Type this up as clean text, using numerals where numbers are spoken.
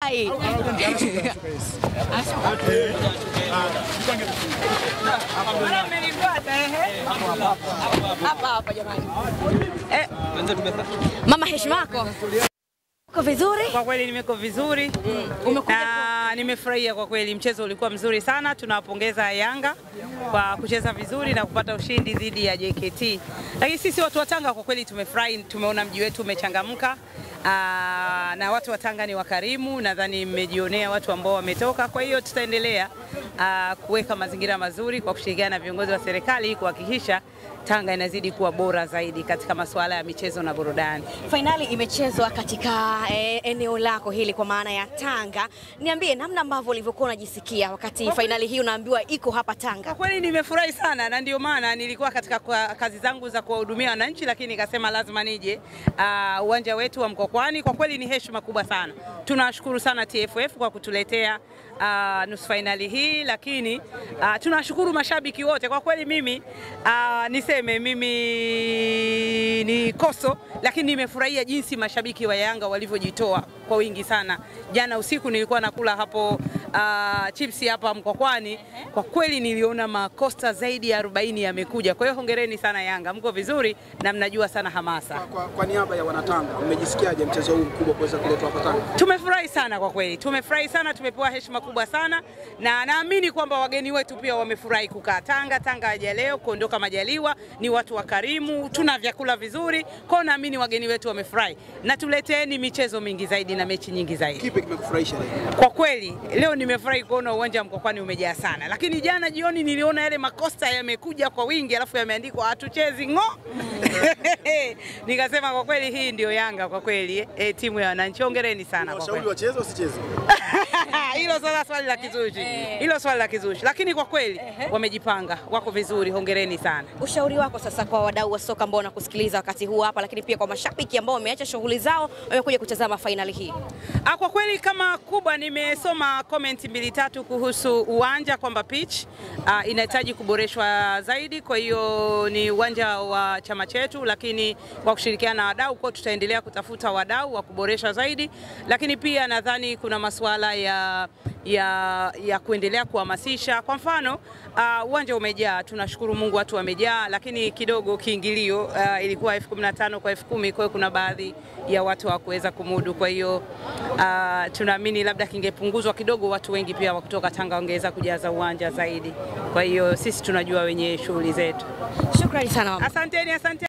Ai. Hapa jamani. Mama, heshima yako. Uko vizuri? Kwa kweli nimeko vizuri. Nimefurahia kwa kweli, mchezo ulikuwa mzuri sana. Tunawapongeza Yanga kwa kucheza vizuri na kupata ushindi dhidi ya JKT. Lakini sisi watu wa Tanga kwa kweli tumefurahi, tumeona mji wetu umechangamka. Na watu wa Tanga ni wakarimu, nadhani mmejionea watu ambao wametoka. Kwa hiyo tutaendelea kuweka mazingira mazuri kwa kushirikiana na viongozi wa serikali kuhakikisha Tanga inazidi kuwa bora zaidi katika masuala ya michezo na burudani. Finali imechezwa katika eneo lako hili kwa maana ya Tanga. Niambie namna ambavyo ulivyokuwa unajisikia wakati finali hii unaambiwa iko hapa Tanga. Kwa kweli nimefurahi sana, na ndio maana nilikuwa katika kazi zangu za kuwahudumia wananchi, lakini nikasema lazima nije uwanja wetu wa Mkokwani. Kwa kweli ni heshima kubwa sana. Tunashukuru sana TFF kwa kutuletea nusu finali hii, lakini tunashukuru mashabiki wote. Kwa kweli mimi mimi ni koso, lakini nimefurahia jinsi mashabiki wa Yanga walivyojitoa kwa wingi sana. Jana usiku nilikuwa nakula hapo chipsi hapa Mkokwani. Kwa kweli niliona makosta zaidi ya 40 yamekuja. Kwa hiyo hongereni sana Yanga, mko vizuri na mnajua sana hamasa. Kwa niaba ya wanatanga, mmejisikiaje mchezo huu mkubwa kuweza kuletwa hapa Tanga? Tumefurahi sana kwa kweli. Tumefurahi sana, tumepewa heshima kubwa sana, na naamini kwamba wageni wetu pia wamefurahi kukaa Tanga. Tanga haja leo kuondoka majaliwa, ni watu wakarimu, tuna vyakula vizuri. Kwa naamini wageni wetu wamefurahi. Na tuleteeni michezo mingi zaidi na mechi nyingi zaidi. Kipi kimekufurahisha leo? Kwa kweli leo nimefurahi kuona uwanja wa Mkokwani umejaa sana. Lakini jana jioni niliona yale makosta yamekuja kwa wingi, alafu yameandikwa hatuchezi ngo. Nikasema kwa kweli hii ndio Yanga kwa kweli, timu ya wananchi. Hongereni sana kwa kweli. Washauri wacheze usicheze? Hilo swali la kizushi. Hilo swali la kizushi. Lakini kwa kweli wamejipanga, wako vizuri. Hongereni sana. Ushauri wako sasa kwa wadau wa soka ambao wanakusikiliza wakati huu hapa, lakini pia kwa mashabiki ambao wameacha shughuli zao wamekuja kutazama finali hii? Kwa kweli kama kubwa nimesoma comment 2-3 kuhusu uwanja, kwamba pitch inahitaji kuboreshwa zaidi. Kwa hiyo ni uwanja wa chama chetu, lakini kwa kushirikiana na wadau, kwa tutaendelea kutafuta wadau wa kuboresha zaidi. Lakini pia nadhani kuna masuala ya kuendelea kuhamasisha. Kwa mfano uwanja umejaa, tunashukuru Mungu watu wamejaa, lakini kidogo kiingilio ilikuwa 15,000 kwa 10,000, kwa hiyo kuna baadhi ya watu hawakuweza kumudu. Kwa hiyo tunaamini labda kingepunguzwa kidogo, watu wengi pia wa kutoka Tanga wangeweza kujaza uwanja zaidi. Kwa hiyo sisi tunajua wenye shughuli zetu. Shukrani sana mama. Asanteni.